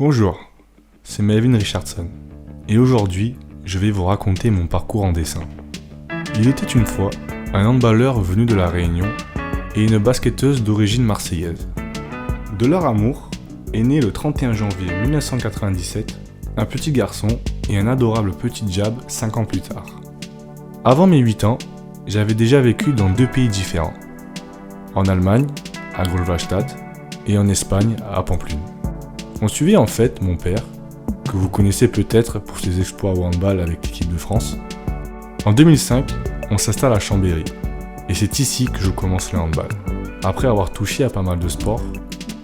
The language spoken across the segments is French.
Bonjour, c'est Melvin Richardson et aujourd'hui je vais vous raconter mon parcours en dessin. Il était une fois un handballeur venu de La Réunion et une basketteuse d'origine marseillaise. De leur amour est né le 31 janvier 1997 un petit garçon et un adorable petit Jab 5 ans plus tard. Avant mes 8 ans, j'avais déjà vécu dans 2 pays différents. En Allemagne, à Grolwallstadt, et en Espagne, à Pampelune. On suivait en fait mon père, que vous connaissez peut-être pour ses exploits au handball avec l'équipe de France. En 2005, on s'installe à Chambéry, et c'est ici que je commence le handball. Après avoir touché à pas mal de sports,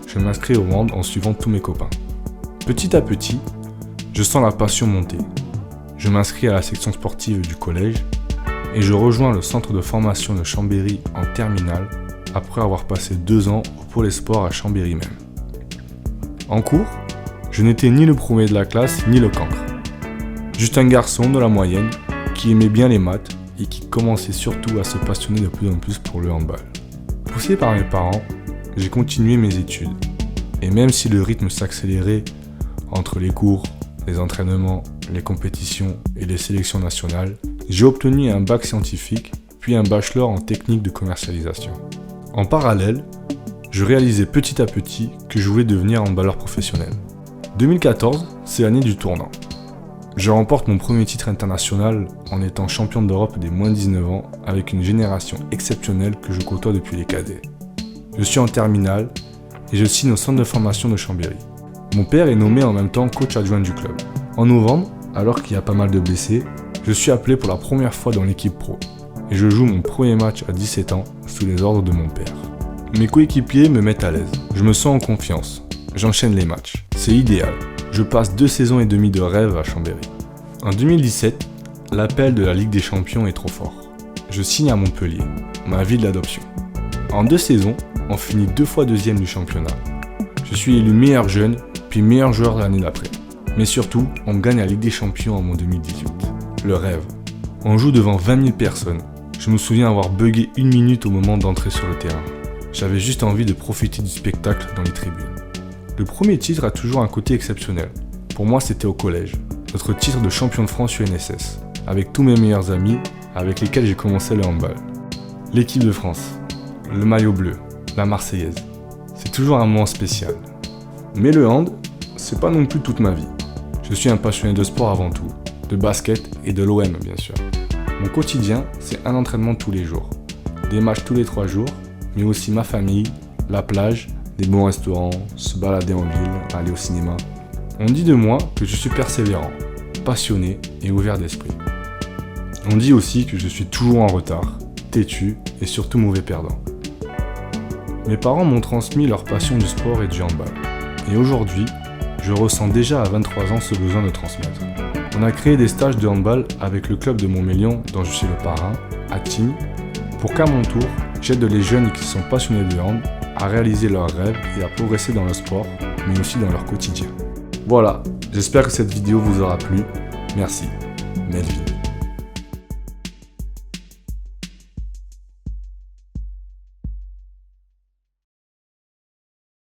je m'inscris au hand en suivant tous mes copains. Petit à petit, je sens la passion monter. Je m'inscris à la section sportive du collège, et je rejoins le centre de formation de Chambéry en terminale, après avoir passé 2 ans au pôle sport à Chambéry même. En cours, je n'étais ni le premier de la classe ni le cancre. Juste un garçon de la moyenne qui aimait bien les maths et qui commençait surtout à se passionner de plus en plus pour le handball. Poussé par mes parents, j'ai continué mes études. Et même si le rythme s'accélérait entre les cours, les entraînements, les compétitions et les sélections nationales, j'ai obtenu un bac scientifique puis un bachelor en technique de commercialisation. En parallèle, je réalisais petit à petit que je voulais devenir handballeur professionnel. 2014, c'est l'année du tournant. Je remporte mon premier titre international en étant champion d'Europe des moins 19 ans avec une génération exceptionnelle que je côtoie depuis les cadets. Je suis en terminale et je signe au centre de formation de Chambéry. Mon père est nommé en même temps coach adjoint du club. En novembre, alors qu'il y a pas mal de blessés, je suis appelé pour la première fois dans l'équipe pro et je joue mon premier match à 17 ans sous les ordres de mon père. Mes coéquipiers me mettent à l'aise, je me sens en confiance, j'enchaîne les matchs, c'est idéal. Je passe 2 saisons et demie de rêve à Chambéry. En 2017, l'appel de la Ligue des Champions est trop fort. Je signe à Montpellier, ma ville d'adoption. En 2 saisons, on finit 2 fois deuxième du championnat. Je suis élu meilleur jeune, puis meilleur joueur l'année d'après. Mais surtout, on gagne la Ligue des Champions en mon 2018. Le rêve. On joue devant 20 000 personnes. Je me souviens avoir bugué 1 minute au moment d'entrer sur le terrain. J'avais juste envie de profiter du spectacle dans les tribunes. Le premier titre a toujours un côté exceptionnel. Pour moi, c'était au collège. Notre titre de champion de France UNSS, avec tous mes meilleurs amis avec lesquels j'ai commencé le handball. L'équipe de France, le maillot bleu, la Marseillaise. C'est toujours un moment spécial. Mais le hand, c'est pas non plus toute ma vie. Je suis un passionné de sport avant tout, de basket et de l'OM bien sûr. Mon quotidien, c'est un entraînement tous les jours, des matchs tous les 3 jours, mais aussi ma famille, la plage, des bons restaurants, se balader en ville, aller au cinéma. On dit de moi que je suis persévérant, passionné et ouvert d'esprit. On dit aussi que je suis toujours en retard, têtu et surtout mauvais perdant. Mes parents m'ont transmis leur passion du sport et du handball. Et aujourd'hui, je ressens déjà à 23 ans ce besoin de transmettre. On a créé des stages de handball avec le club de Montmélian dont je suis le parrain, à Tignes, pour qu'à mon tour, j'aide les jeunes qui sont passionnés de hand à réaliser leurs rêves et à progresser dans le sport, mais aussi dans leur quotidien. Voilà, j'espère que cette vidéo vous aura plu. Merci, Melvin.